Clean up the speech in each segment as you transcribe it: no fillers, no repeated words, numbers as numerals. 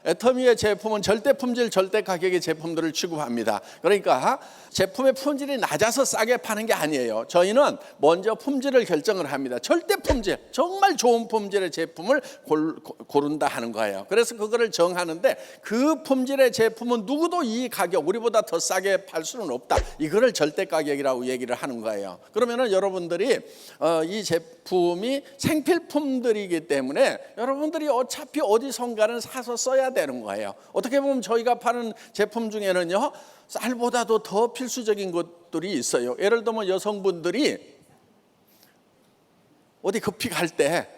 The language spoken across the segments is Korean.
애터미의 제품은 절대 품질, 절대 가격의 제품들을 취급합니다. 그러니까 제품의 품질이 낮아서 싸게 파는 게 아니에요. 저희는 먼저 품질을 결정을 합니다. 절대 품질, 정말 좋은 품질의 제품을 고른다 하는 거예요. 그래서 그거를 정하는데 그 품질의 제품은 누구도 이 가격, 우리보다 더 싸게 팔 수는 없다. 이거를 절대 가격이라고 얘기를 하는 거예요. 그러면은 여러분들이 이 제품이 생필품들이기 때문에 여러분들이 어차피 어디선가는 사서 써야 되는 거예요. 어떻게 보면 저희가 파는 제품 중에는요, 쌀보다도 더 필수적인 것들이 있어요. 예를 들면 여성분들이 어디 급히 갈 때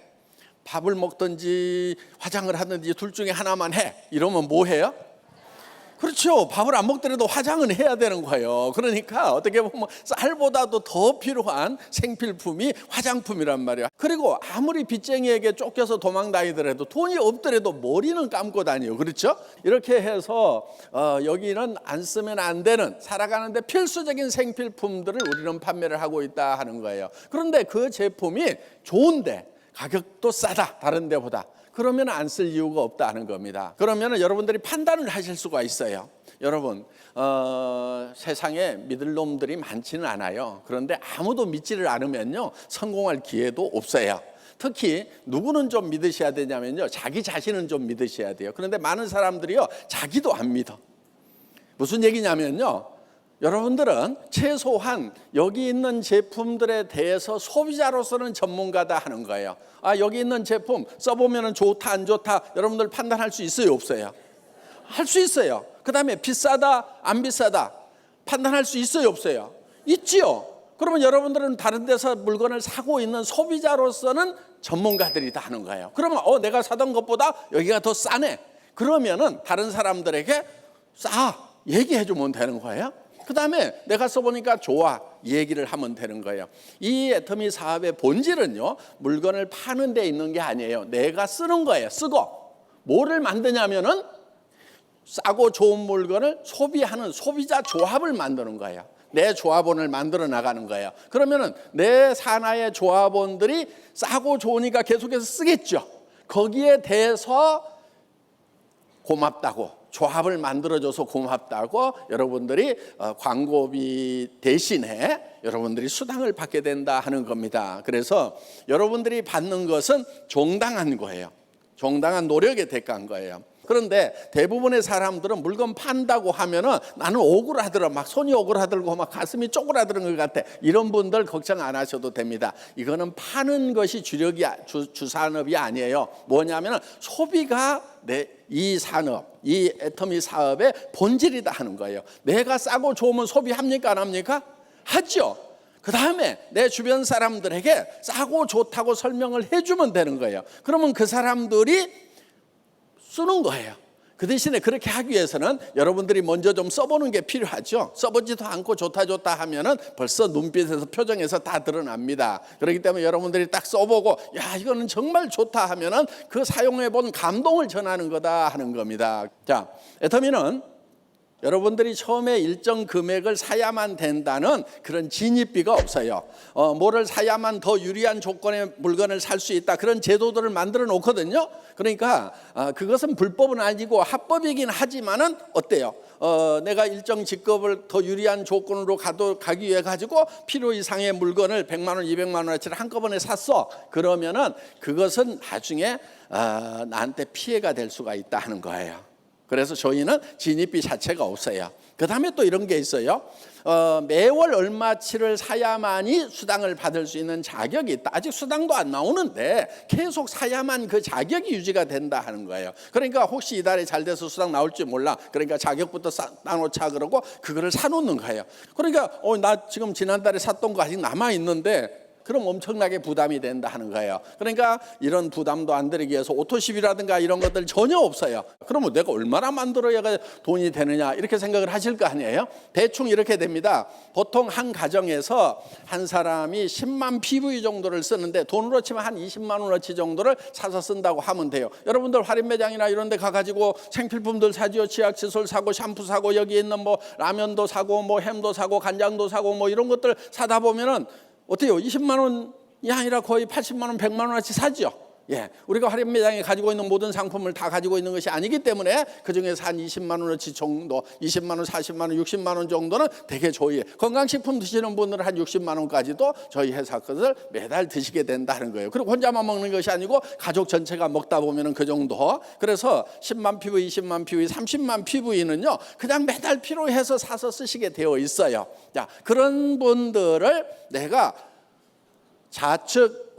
밥을 먹든지 화장을 하든지 둘 중에 하나만 해. 이러면 뭐 해요? 그렇죠. 밥을 안 먹더라도 화장은 해야 되는 거예요. 그러니까 어떻게 보면 쌀보다도 더 필요한 생필품이 화장품이란 말이에요. 그리고 아무리 빚쟁이에게 쫓겨서 도망 다니더라도 돈이 없더라도 머리는 감고 다녀요. 그렇죠? 이렇게 해서 여기는 안 쓰면 안 되는, 살아가는데 필수적인 생필품들을 우리는 판매를 하고 있다 하는 거예요. 그런데 그 제품이 좋은데 가격도 싸다, 다른 데보다. 그러면 안 쓸 이유가 없다는 겁니다. 그러면 여러분들이 판단을 하실 수가 있어요. 여러분, 세상에 믿을 놈들이 많지는 않아요. 그런데 아무도 믿지를 않으면요, 성공할 기회도 없어요. 특히 누구는 좀 믿으셔야 되냐면요, 자기 자신은 좀 믿으셔야 돼요. 그런데 많은 사람들이요, 자기도 안 믿어. 무슨 얘기냐면요, 여러분들은 최소한 여기 있는 제품들에 대해서 소비자로서는 전문가다 하는 거예요. 여기 있는 제품 써보면 좋다 안 좋다 여러분들 판단할 수 있어요, 없어요? 할 수 있어요. 그 다음에 비싸다 안 비싸다 판단할 수 있어요, 없어요? 있지요. 그러면 여러분들은 다른 데서 물건을 사고 있는 소비자로서는 전문가들이다 하는 거예요. 그러면 내가 사던 것보다 여기가 더 싸네. 그러면은 다른 사람들에게 싸 얘기해 주면 되는 거예요. 그 다음에 내가 써보니까 좋아 얘기를 하면 되는 거예요. 이 애터미 사업의 본질은요, 물건을 파는 데 있는 게 아니에요. 내가 쓰는 거예요. 쓰고 뭐를 만드냐면은 싸고 좋은 물건을 소비하는 소비자 조합을 만드는 거예요. 내 조합원을 만들어 나가는 거예요. 그러면은 내 산하의 조합원들이 싸고 좋으니까 계속해서 쓰겠죠. 거기에 대해서 고맙다고, 조합을 만들어줘서 고맙다고 여러분들이 광고비 대신에 여러분들이 수당을 받게 된다 하는 겁니다. 그래서 여러분들이 받는 것은 정당한 거예요. 정당한 노력의 대가인 거예요. 그런데 대부분의 사람들은 물건 판다고 하면은 나는 억울하더라, 막 손이 억울하들고 막 가슴이 쪼그라드는 것 같아. 이런 분들 걱정 안 하셔도 됩니다. 이거는 파는 것이 주산업이 아니에요. 뭐냐면은 소비가 이 산업, 이 애터미 사업의 본질이다 하는 거예요. 내가 싸고 좋으면 소비합니까, 안 합니까? 하죠. 그 다음에 내 주변 사람들에게 싸고 좋다고 설명을 해주면 되는 거예요. 그러면 그 사람들이 쓰는 거예요. 그 대신에 그렇게 하기 위해서는 여러분들이 먼저 좀 써보는 게 필요하죠. 써보지도 않고 좋다 하면은 벌써 눈빛에서 표정에서 다 드러납니다. 그렇기 때문에 여러분들이 딱 써보고 야 이거는 정말 좋다 하면은 그 사용해본 감동을 전하는 거다 하는 겁니다. 자, 애터미는 여러분들이 처음에 일정 금액을 사야만 된다는 그런 진입비가 없어요. 뭐를 사야만 더 유리한 조건의 물건을 살 수 있다, 그런 제도들을 만들어 놓거든요. 그러니까 그것은 불법은 아니고 합법이긴 하지만은 어때요? 내가 일정 직급을 더 유리한 조건으로 가기 위해 가지고 필요 이상의 물건을 100만 원, 200만 원어치를 한꺼번에 샀어. 그러면은 그것은 나중에 나한테 피해가 될 수가 있다 하는 거예요. 그래서 저희는 진입비 자체가 없어요. 그 다음에 또 이런 게 있어요. 매월 얼마치를 사야만이 수당을 받을 수 있는 자격이 있다. 아직 수당도 안 나오는데 계속 사야만 그 자격이 유지가 된다 하는 거예요. 그러니까 혹시 이달에 잘 돼서 수당 나올지 몰라. 그러니까 자격부터 따놓자 그러고 그거를 사놓는 거예요. 그러니까 나 지금 지난달에 샀던 거 아직 남아있는데 그럼 엄청나게 부담이 된다 하는 거예요. 그러니까 이런 부담도 안 들이기 위해서 오토십이라든가 이런 것들 전혀 없어요. 그러면 내가 얼마나 만들어야 돈이 되느냐 이렇게 생각을 하실 거 아니에요. 대충 이렇게 됩니다. 보통 한 가정에서 한 사람이 10만 PV 정도를 쓰는데 돈으로 치면 한 20만 원어치 정도를 사서 쓴다고 하면 돼요. 여러분들 할인 매장이나 이런 데 가가지고 생필품들 사지요. 치약, 칫솔 사고 샴푸 사고 여기 있는 뭐 라면도 사고 뭐 햄도 사고 간장도 사고 뭐 이런 것들 사다 보면은 어때요? 20만 원이 아니라 거의 80만 원, 100만 원어치 사죠. 예, 우리가 화력 매장에 가지고 있는 모든 상품을 다 가지고 있는 것이 아니기 때문에 그중에서 한 20만 원어치 정도, 20만 원, 40만 원, 60만 원 정도는 되게 저희 건강식품 드시는 분들은 한 60만 원까지도 저희 회사 것을 매달 드시게 된다는 거예요. 그리고 혼자만 먹는 것이 아니고 가족 전체가 먹다 보면은 그 정도. 그래서 10만 PV, 20만 PV, 30만 PV는요 그냥 매달 필요해서 사서 쓰시게 되어 있어요. 자, 그런 분들을 내가 좌측,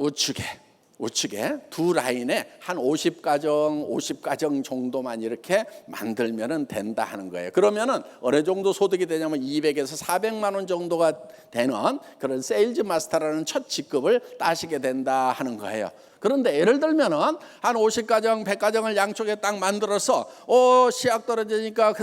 우측에 두 라인에 한 50가정 정도만 이렇게 만들면 된다 하는 거예요. 그러면은 어느 정도 소득이 되냐면 200에서 400만 원 정도가 되는 그런 세일즈 마스터라는 첫 직급을 따시게 된다 하는 거예요. 그런데 예를 들면은 한 50가정, 100가정을 양쪽에 딱 만들어서 씨앗 떨어지니까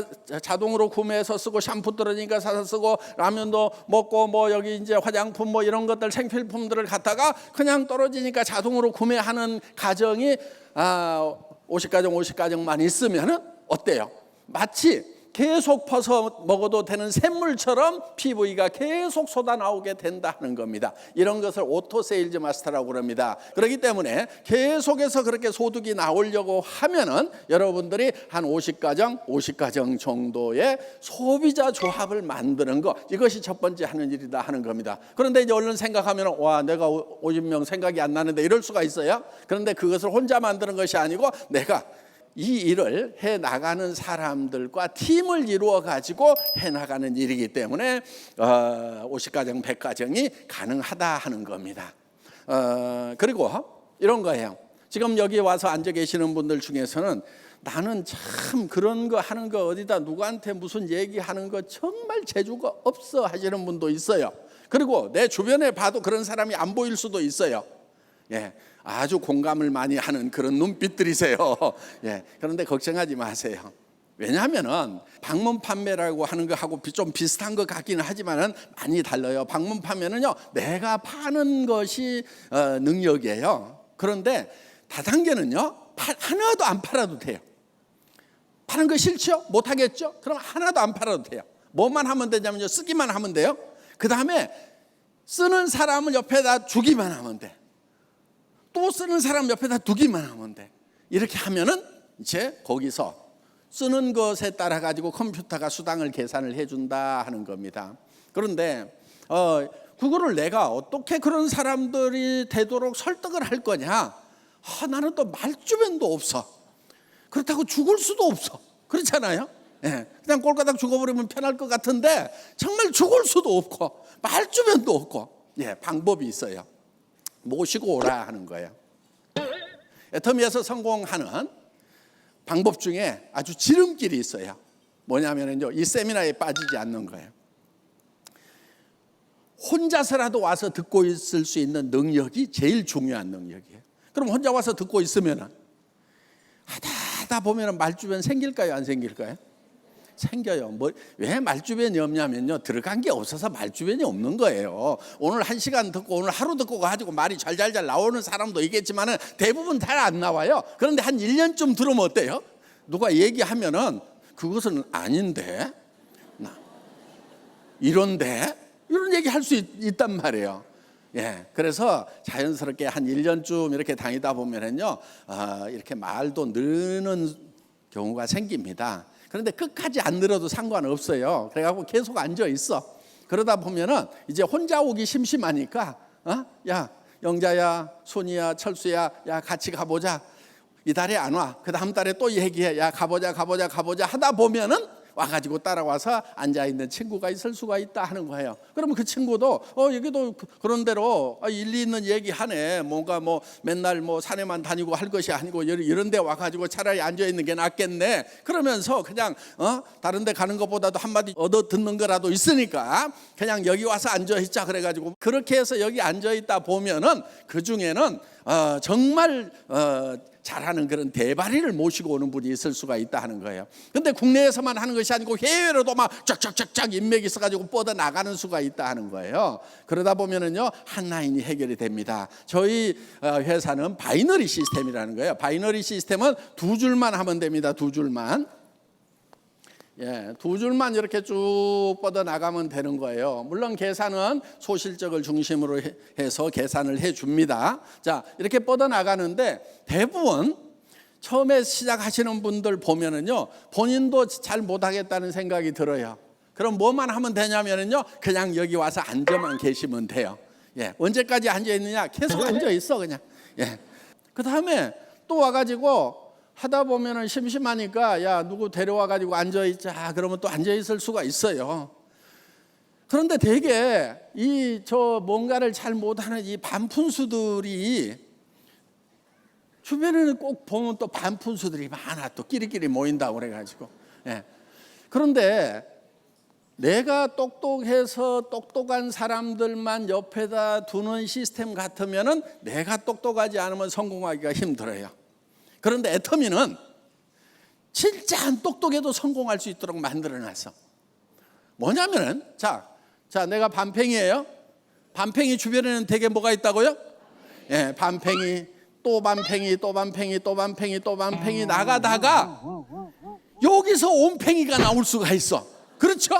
자동으로 구매해서 쓰고, 샴푸 떨어지니까 사서 쓰고, 라면도 먹고, 뭐 여기 이제 화장품 뭐 이런 것들 생필품들을 갖다가 그냥 떨어지니까 자동으로 구매하는 가정이 50가정만 있으면은 어때요? 마치 계속 퍼서 먹어도 되는 샘물처럼 PV가 계속 쏟아나오게 된다는 겁니다. 이런 것을 오토 세일즈 마스터라고 그럽니다. 그렇기 때문에 계속해서 그렇게 소득이 나오려고 하면은 여러분들이 한 50가정 정도의 소비자 조합을 만드는 거, 이것이 첫 번째 하는 일이다 하는 겁니다. 그런데 이제 얼른 생각하면 와, 내가 50명 생각이 안 나는데 이럴 수가 있어요. 그런데 그것을 혼자 만드는 것이 아니고 내가 이 일을 해나가는 사람들과 팀을 이루어 가지고 해나가는 일이기 때문에 50가정, 100가정이 가능하다 하는 겁니다. 그리고 이런 거예요. 지금 여기 와서 앉아 계시는 분들 중에서는 나는 참 그런 거 하는 거 어디다 누구한테 무슨 얘기하는 거 정말 재주가 없어 하시는 분도 있어요. 그리고 내 주변에 봐도 그런 사람이 안 보일 수도 있어요. 예, 아주 공감을 많이 하는 그런 눈빛들이세요. 예, 그런데 걱정하지 마세요. 왜냐하면은 방문 판매라고 하는 거하고 좀 비슷한 것 같기는 하지만은 많이 달라요. 방문 판매는요, 내가 파는 것이 능력이에요. 그런데 다단계는요, 하나도 안 팔아도 돼요. 파는 거 싫죠? 못 하겠죠? 그럼 하나도 안 팔아도 돼요. 뭐만 하면 되냐면요, 쓰기만 하면 돼요. 그 다음에 쓰는 사람을 옆에다 주기만 하면 돼. 또 쓰는 사람 옆에다 두기만 하면 돼. 이렇게 하면은 이제 거기서 쓰는 것에 따라 가지고 컴퓨터가 수당을 계산을 해준다 하는 겁니다. 그런데 그거를 내가 어떻게 그런 사람들이 되도록 설득을 할 거냐? 나는 또 말주변도 없어. 그렇다고 죽을 수도 없어. 그렇잖아요. 예, 그냥 꼴가닥 죽어버리면 편할 것 같은데 정말 죽을 수도 없고 말주변도 없고, 예, 방법이 있어요. 모시고 오라 하는 거예요. 애터미에서 성공하는 방법 중에 아주 지름길이 있어요. 뭐냐면요, 이 세미나에 빠지지 않는 거예요. 혼자서라도 와서 듣고 있을 수 있는 능력이 제일 중요한 능력이에요. 그럼 혼자 와서 듣고 있으면 하다 보면 말주변 생길까요, 안 생길까요? 생겨요. 왜 말주변이 없냐면요, 들어간 게 없어서 말주변이 없는 거예요. 오늘 1시간 듣고 오늘 하루 듣고 가지고 말이 잘잘잘 나오는 사람도 있겠지만은 대부분 잘 안 나와요. 그런데 한 1년쯤 들으면 어때요? 누가 얘기하면은 그것은 아닌데, 이런데, 이런 얘기 할 수 있단 말이에요. 예, 그래서 자연스럽게 한 1년쯤 이렇게 다니다 보면은요, 이렇게 말도 느는 경우가 생깁니다. 그런데 끝까지 안 늘어도 상관없어요. 그래갖고 계속 앉아 있어. 그러다 보면은 이제 혼자 오기 심심하니까, 야, 영자야, 손이야, 철수야, 야, 같이 가보자. 이 달에 안 와. 그 다음 달에 또 얘기해. 야, 가보자 하다 보면은 와가지고 따라와서 앉아있는 친구가 있을 수가 있다 하는 거예요. 그러면 그 친구도 여기도 그런 대로 일리 있는 얘기하네. 뭔가 뭐 맨날 뭐 산에만 다니고 할 것이 아니고 이런 데 와가지고 차라리 앉아있는 게 낫겠네. 그러면서 그냥 다른 데 가는 것보다도 한마디 얻어 듣는 거라도 있으니까 그냥 여기 와서 앉아있자 그래가지고 그렇게 해서 여기 앉아있다 보면은 그 중에는 정말 잘하는 그런 대바리를 모시고 오는 분이 있을 수가 있다 하는 거예요. 근데 국내에서만 하는 것이 아니고 해외로도 막 쫙쫙쫙쫙 인맥이 있어가지고 뻗어 나가는 수가 있다 하는 거예요. 그러다 보면은요, 한 라인이 해결이 됩니다. 저희 회사는 바이너리 시스템이라는 거예요. 바이너리 시스템은 두 줄만 하면 됩니다. 두 줄만. 두 줄만 이렇게 쭉 뻗어 나가면 되는 거예요. 물론 계산은 소실적을 중심으로 해서 계산을 해줍니다. 자, 이렇게 뻗어 나가는데 대부분 처음에 시작하시는 분들 보면은요, 본인도 잘 못하겠다는 생각이 들어요. 그럼 뭐만 하면 되냐면은요, 그냥 여기 와서 앉아만 계시면 돼요. 언제까지 앉아 있느냐? 계속 앉아 있어 그냥. 그 다음에 또 와가지고 하다 보면은 심심하니까 야 누구 데려와 가지고 앉아 있자 그러면 또 앉아 있을 수가 있어요. 그런데 되게 이 저 뭔가를 잘 못하는 이 반푼수들이 주변에는 꼭 보면 또 반푼수들이 많아. 또 끼리끼리 모인다고 그래가지고. 그런데 내가 똑똑해서 똑똑한 사람들만 옆에다 두는 시스템 같으면은 내가 똑똑하지 않으면 성공하기가 힘들어요. 그런데 애터미는 진짜 안 똑똑해도 성공할 수 있도록 만들어놨어. 뭐냐면은 자 내가 반팽이에요. 반팽이 주변에는 되게 뭐가 있다고요? 반팽이 또 반팽이 또 반팽이 또 반팽이 또 반팽이 나가다가 여기서 온팽이가 나올 수가 있어. 그렇죠?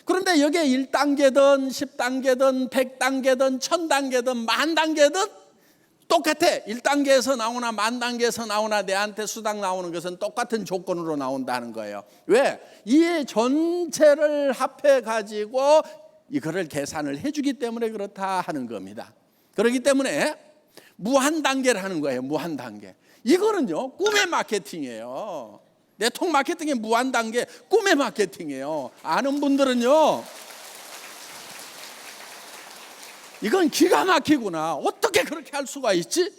그런데 여기에 1단계든 10단계든 100단계든 1000단계든 10,000단계든 똑같아. 1단계에서 나오나 10,000단계에서 나오나 내한테 수당 나오는 것은 똑같은 조건으로 나온다는 거예요. 왜? 이 전체를 합해 가지고 이거를 계산을 해주기 때문에 그렇다 하는 겁니다. 그렇기 때문에 무한단계를 하는 거예요. 무한단계. 이거는요 꿈의 마케팅이에요. 네트워크 마케팅의 무한단계 꿈의 마케팅이에요. 아는 분들은요 이건 기가 막히구나. 어떻게 그렇게 할 수가 있지?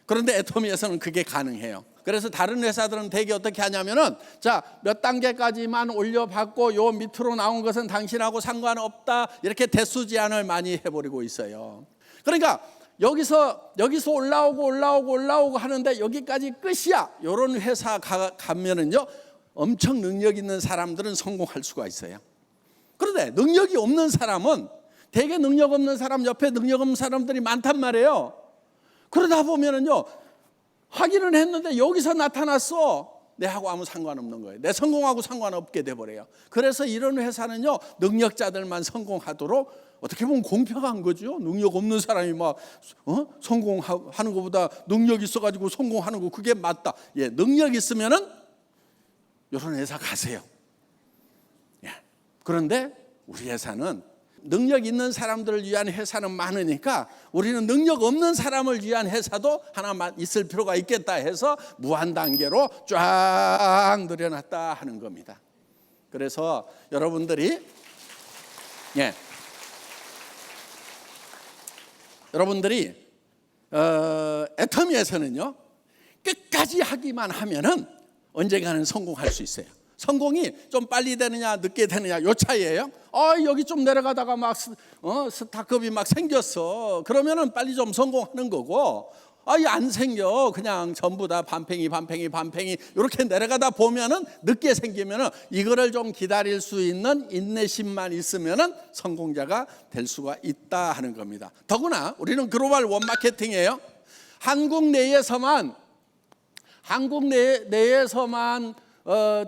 그런데 애터미에서는 그게 가능해요. 그래서 다른 회사들은 되게 어떻게 하냐면은 자, 몇 단계까지만 올려받고 요 밑으로 나온 것은 당신하고 상관없다. 이렇게 대수 제한을 많이 해버리고 있어요. 그러니까 여기서 올라오고 하는데 여기까지 끝이야. 이런 회사 가면은요 엄청 능력 있는 사람들은 성공할 수가 있어요. 그런데 능력이 없는 사람은 되게 능력 없는 사람 옆에 능력 없는 사람들이 많단 말이에요. 그러다 보면은요 확인을 했는데 여기서 나타났어. 내하고 아무 상관없는 거예요. 내 성공하고 상관없게 돼버려요. 그래서 이런 회사는요 능력자들만 성공하도록 어떻게 보면 공평한 거죠. 능력 없는 사람이 막 성공하는 것보다 능력 있어가지고 성공하는 거 그게 맞다. 능력 있으면은 이런 회사 가세요. 그런데 우리 회사는 능력 있는 사람들을 위한 회사는 많으니까 우리는 능력 없는 사람을 위한 회사도 하나만 있을 필요가 있겠다 해서 무한단계로 쫙 늘여놨다 하는 겁니다. 그래서 여러분들이 애터미에서는요 끝까지 하기만 하면은 언젠가는 성공할 수 있어요. 성공이 좀 빨리 되느냐 늦게 되느냐 요 차이예요. 여기 좀 내려가다가 막 스타급이 막 생겼어. 그러면은 빨리 좀 성공하는 거고 안 생겨. 그냥 전부 다 반팽이 이렇게 내려가다 보면은 늦게 생기면은 이거를 좀 기다릴 수 있는 인내심만 있으면은 성공자가 될 수가 있다 하는 겁니다. 더구나 우리는 글로벌 원마케팅이에요. 한국 내에서만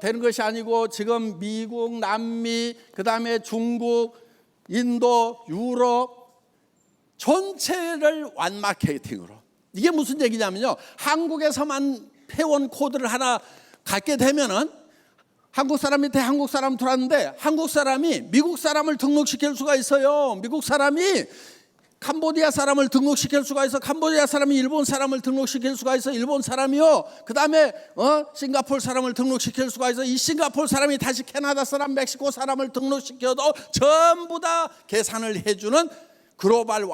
되는 것이 아니고 지금 미국, 남미, 그 다음에 중국, 인도, 유럽 전체를 완마케팅으로. 이게 무슨 얘기냐면요 한국에서만 회원 코드를 하나 갖게 되면은 한국 사람 밑에 한국 사람 들어왔는데 한국 사람이 미국 사람을 등록시킬 수가 있어요. 미국 사람이 캄보디아 사람을 등록시킬 수가 있어. 캄보디아 사람이 일본 사람을 등록시킬 수가 있어. 일본 사람이요. 그 다음에 싱가포르 사람을 등록시킬 수가 있어. 이 싱가포르 사람이 다시 캐나다 사람, 멕시코 사람을 등록시켜도 전부 다 계산을 해주는 글로벌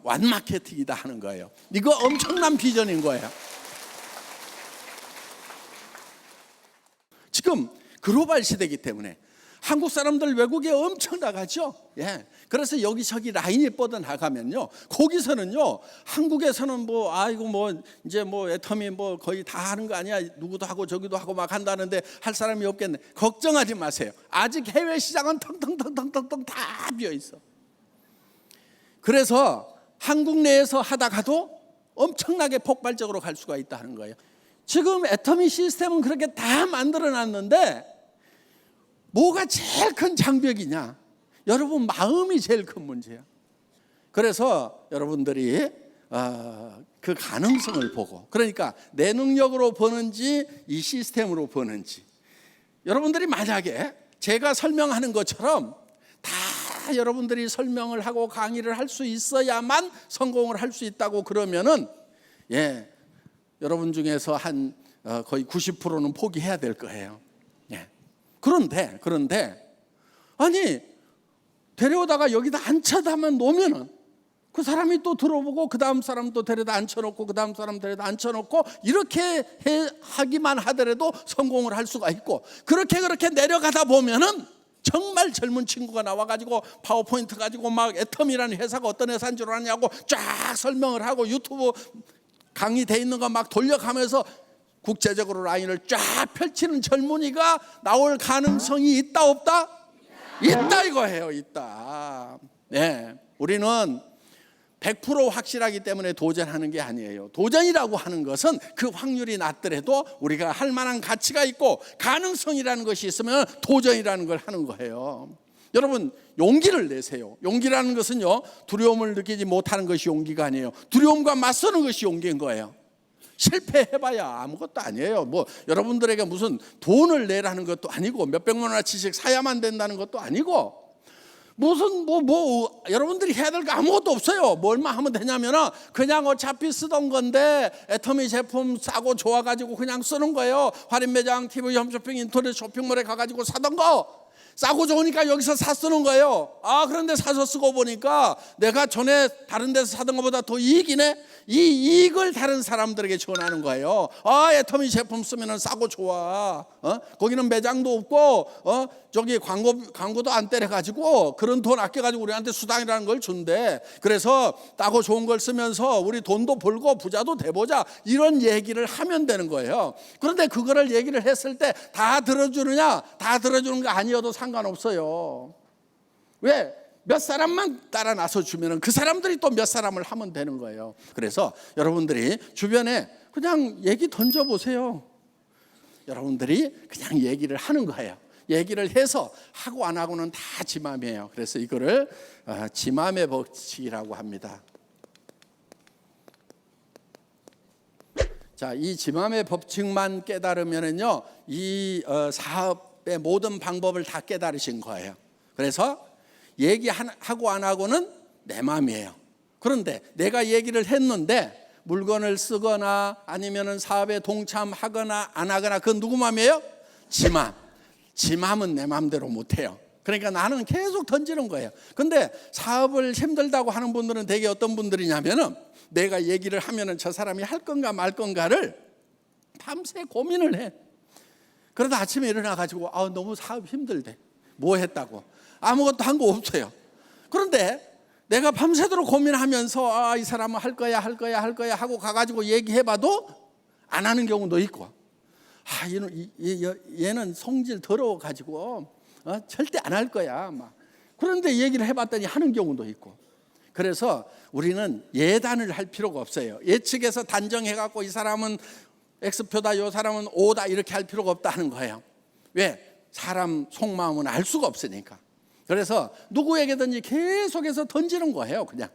완마케팅이다 하는 거예요. 이거 엄청난 비전인 거예요. 지금 글로벌 시대이기 때문에 한국 사람들 외국에 엄청 나가죠. 그래서 여기저기 라인이 뻗어 나가면요, 거기서는요, 한국에서는 이제 애터미 거의 다 하는 거 아니야? 누구도 하고 저기도 하고 막 한다는데 할 사람이 없겠네. 걱정하지 마세요. 아직 해외 시장은 텅텅텅텅텅텅 다 비어 있어. 그래서 한국 내에서 하다가도 엄청나게 폭발적으로 갈 수가 있다는 거예요. 지금 애터미 시스템은 그렇게 다 만들어 놨는데 뭐가 제일 큰 장벽이냐? 여러분 마음이 제일 큰 문제야. 그래서 여러분들이 그 가능성을 보고, 그러니까 내 능력으로 보는지 이 시스템으로 보는지, 여러분들이 만약에 제가 설명하는 것처럼 다 여러분들이 설명을 하고 강의를 할 수 있어야만 성공을 할 수 있다고 그러면은 여러분 중에서 한 거의 90%는 포기해야 될 거예요. 그런데 아니 데려오다가 여기다 앉혀다만 놓으면은 그 사람이 또 들어보고 그 다음 사람 또 데려다 앉혀놓고 그 다음 사람 데려다 앉혀놓고 이렇게 하기만 하더라도 성공을 할 수가 있고, 그렇게 내려가다 보면은 정말 젊은 친구가 나와가지고 파워포인트 가지고 막 애텀이라는 회사가 어떤 회사인 줄 아냐고 쫙 설명을 하고 유튜브 강의돼 있는 거 막 돌려가면서 국제적으로 라인을 쫙 펼치는 젊은이가 나올 가능성이 있다 없다? 있다 이거예요. 있다. 우리는 100% 확실하기 때문에 도전하는 게 아니에요. 도전이라고 하는 것은 그 확률이 낮더라도 우리가 할 만한 가치가 있고 가능성이라는 것이 있으면 도전이라는 걸 하는 거예요. 여러분 용기를 내세요. 용기라는 것은요, 두려움을 느끼지 못하는 것이 용기가 아니에요. 두려움과 맞서는 것이 용기인 거예요. 실패해봐야 아무것도 아니에요. 뭐 여러분들에게 무슨 돈을 내라는 것도 아니고 몇백만 원어치씩 사야만 된다는 것도 아니고 무슨 여러분들이 해야 될 거 아무것도 없어요. 뭐 얼마 하면 되냐면은 그냥 어차피 쓰던 건데 애터미 제품 싸고 좋아가지고 그냥 쓰는 거예요. 할인 매장, TV 홈쇼핑, 인터넷 쇼핑몰에 가가지고 사던 거 싸고 좋으니까 여기서 사 쓰는 거예요. 그런데 사서 쓰고 보니까 내가 전에 다른 데서 사던 것보다 더 이익이네. 이 이익을 다른 사람들에게 전하는 거예요. 애터미 제품 쓰면 싸고 좋아. 거기는 매장도 없고 저기 광고도 안 때려가지고 그런 돈 아껴가지고 우리한테 수당이라는 걸 준대. 그래서 싸고 좋은 걸 쓰면서 우리 돈도 벌고 부자도 돼보자, 이런 얘기를 하면 되는 거예요. 그런데 그거를 얘기를 했을 때 다 들어주느냐? 다 들어주는 거 아니어도 상관없어요. 왜? 몇 사람만 따라 나서 주면 그 사람들이 또 몇 사람을 하면 되는 거예요. 그래서 여러분들이 주변에 그냥 얘기 던져보세요. 여러분들이 그냥 얘기를 하는 거예요. 얘기를 해서 하고 안 하고는 다 지 맘이에요. 그래서 이거를 지 맘의 법칙이라고 합니다. 자, 이 지 맘의 법칙만 깨달으면은요, 이 사업의 모든 방법을 다 깨달으신 거예요. 그래서 얘기하고 안 하고는 내 마음이에요. 그런데 내가 얘기를 했는데 물건을 쓰거나 아니면은 사업에 동참하거나 안 하거나 그건 누구 마음이에요? 지 맘. 지 맘은 내 마음대로 못해요. 그러니까 나는 계속 던지는 거예요. 근데 사업을 힘들다고 하는 분들은 되게 어떤 분들이냐면은 내가 얘기를 하면은 저 사람이 할 건가 말 건가를 밤새 고민을 해. 그러다 아침에 일어나가지고 너무 사업 힘들대. 뭐 했다고? 아무것도 한 거 없어요. 그런데 내가 밤새도록 고민하면서 이 사람은 할 거야 하고 가가지고 얘기해봐도 안 하는 경우도 있고, 얘는 성질 더러워가지고 절대 안 할 거야 막. 그런데 얘기를 해봤더니 하는 경우도 있고. 그래서 우리는 예단을 할 필요가 없어요. 예측해서 단정해갖고 이 사람은 X표다, 이 사람은 O다 이렇게 할 필요가 없다는 거예요. 왜? 사람 속마음은 알 수가 없으니까. 그래서 누구에게든지 계속해서 던지는 거예요. 그냥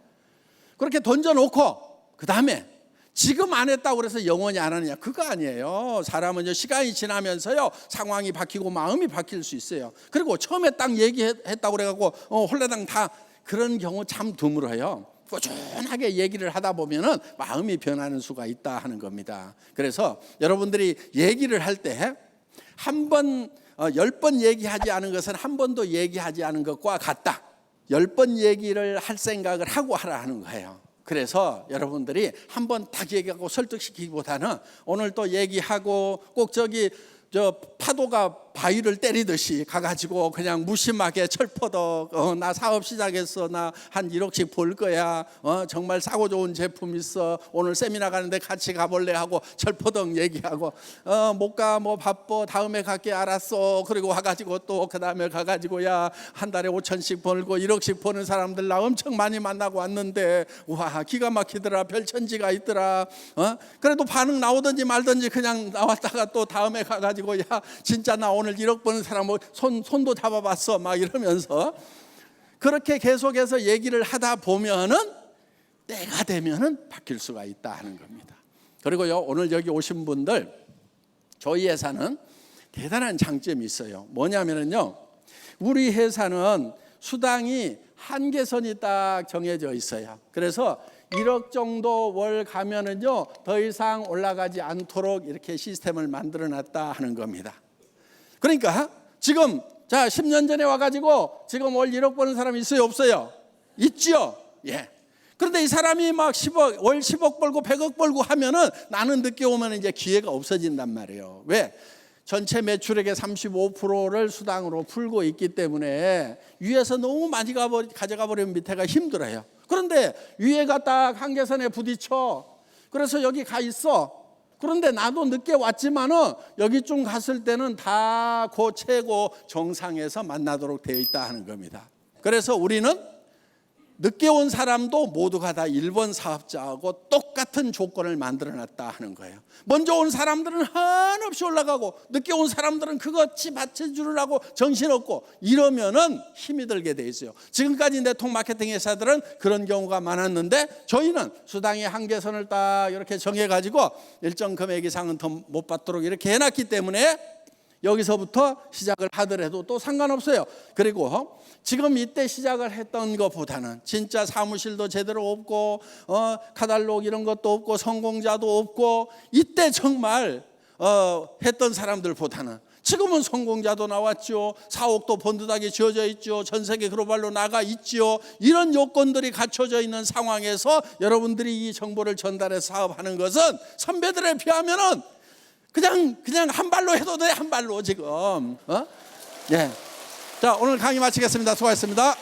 그렇게 던져놓고 그 다음에 지금 안 했다고 그래서 영원히 안 하느냐, 그거 아니에요. 사람은 시간이 지나면서요 상황이 바뀌고 마음이 바뀔 수 있어요. 그리고 처음에 딱 얘기했다고 그래갖고 홀라당 다 그런 경우 참 드물어요. 꾸준하게 얘기를 하다 보면은 마음이 변하는 수가 있다 하는 겁니다. 그래서 여러분들이 얘기를 할 때 한 번 10번 얘기하지 않은 것은 한 번도 얘기하지 않은 것과 같다. 10번 얘기를 할 생각을 하고 하라 하는 거예요. 그래서 여러분들이 한 번 딱 얘기하고 설득시키기보다는 오늘 또 얘기하고 꼭 저 파도가 바위를 때리듯이 가가지고 그냥 무심하게 철퍼덕 나 사업 시작했어, 나 한 1억씩 벌 거야, 정말 싸고 좋은 제품 있어, 오늘 세미나 가는데 같이 가볼래 하고 철퍼덕 얘기하고 못 가, 뭐 바빠, 다음에 갈게, 알았어. 그리고 와가지고 또 그 다음에 가가지고 야 한 달에 5천씩 벌고 1억씩 버는 사람들 나 엄청 많이 만나고 왔는데 와 기가 막히더라, 별천지가 있더라. 그래도 반응 나오든지 말든지 그냥 나왔다가 또 다음에 가가지고 야 진짜 나 오늘 1억 버는 사람 손도 잡아봤어 막 이러면서 그렇게 계속해서 얘기를 하다 보면은 때가 되면은 바뀔 수가 있다 하는 겁니다. 그리고요 오늘 여기 오신 분들 저희 회사는 대단한 장점이 있어요. 뭐냐면요 우리 회사는 수당이 한계선이 딱 정해져 있어요. 그래서 1억 정도 월 가면은요 더 이상 올라가지 않도록 이렇게 시스템을 만들어 놨다 하는 겁니다. 그러니까 지금 자 10년 전에 와가지고 지금 월 1억 버는 사람 있어요 없어요? 있죠. 예. 그런데 이 사람이 막 10억 월 10억 벌고 100억 벌고 하면은 나는 늦게 오면 이제 기회가 없어진단 말이에요. 왜? 전체 매출액의 35%를 수당으로 풀고 있기 때문에 위에서 너무 많이 가져가 버리면 밑에가 힘들어요. 그런데 위에가 딱 한계선에 부딪혀. 그래서 여기 가 있어. 그런데 나도 늦게 왔지만은 여기쯤 갔을 때는 다 그 최고 정상에서 만나도록 되어 있다 하는 겁니다. 그래서 우리는 늦게 온 사람도 모두가 다 1번 사업자하고 똑같은 조건을 만들어놨다 하는 거예요. 먼저 온 사람들은 한없이 올라가고 늦게 온 사람들은 그것이 받쳐주려고 정신없고 이러면은 힘이 들게 돼 있어요. 지금까지 네트워크 마케팅 회사들은 그런 경우가 많았는데 저희는 수당의 한계선을 딱 이렇게 정해가지고 일정 금액 이상은 더 못 받도록 이렇게 해놨기 때문에 여기서부터 시작을 하더라도 또 상관없어요. 그리고 지금 이때 시작을 했던 것보다는 진짜 사무실도 제대로 없고 카탈로그 이런 것도 없고 성공자도 없고 이때 정말 했던 사람들보다는 지금은 성공자도 나왔죠. 사옥도 번듯하게 지어져 있죠. 전 세계 글로벌로 나가 있죠. 이런 요건들이 갖춰져 있는 상황에서 여러분들이 이 정보를 전달해서 사업하는 것은 선배들에 비하면은 그냥 한 발로 해도 돼. 한 발로 지금. 예. 자, 오늘 강의 마치겠습니다. 수고하셨습니다.